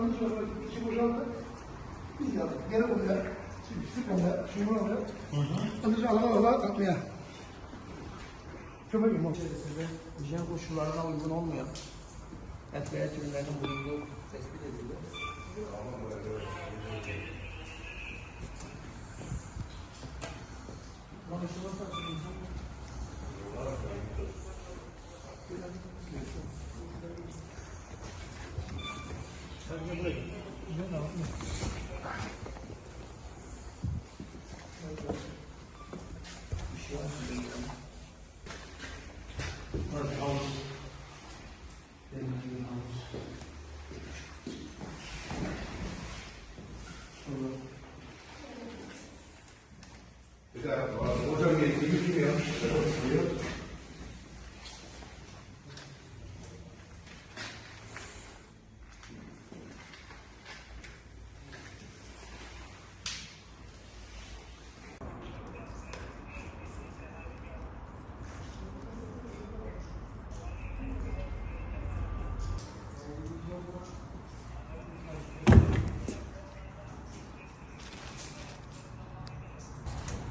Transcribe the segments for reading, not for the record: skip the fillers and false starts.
ondan sonra içi boşaldı. Biz yazdık. Geri buraya. Şimdi sıkmaya, şunu oraya. Ondan sonra alana atmaya. Köpek yumurta. İçerisinde hijyen koşullarına uygun olmayan et ve et ürünlerinin bulunduğu tespit edildi. Hocam yetkili kim yapmış?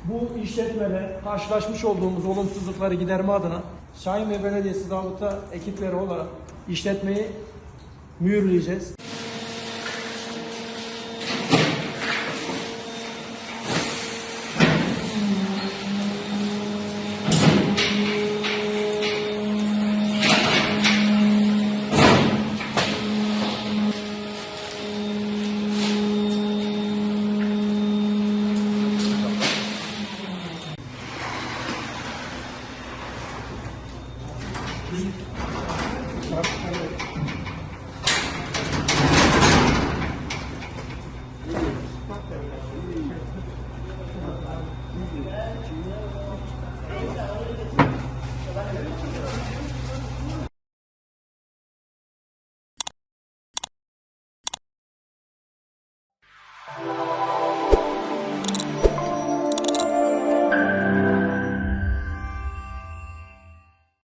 Bu işletmede karşılaşmış olduğumuz olumsuzlukları giderme adına Şahin Bey Belediyesi zabıta ekipleri olarak işletmeyi mühürleyeceğiz.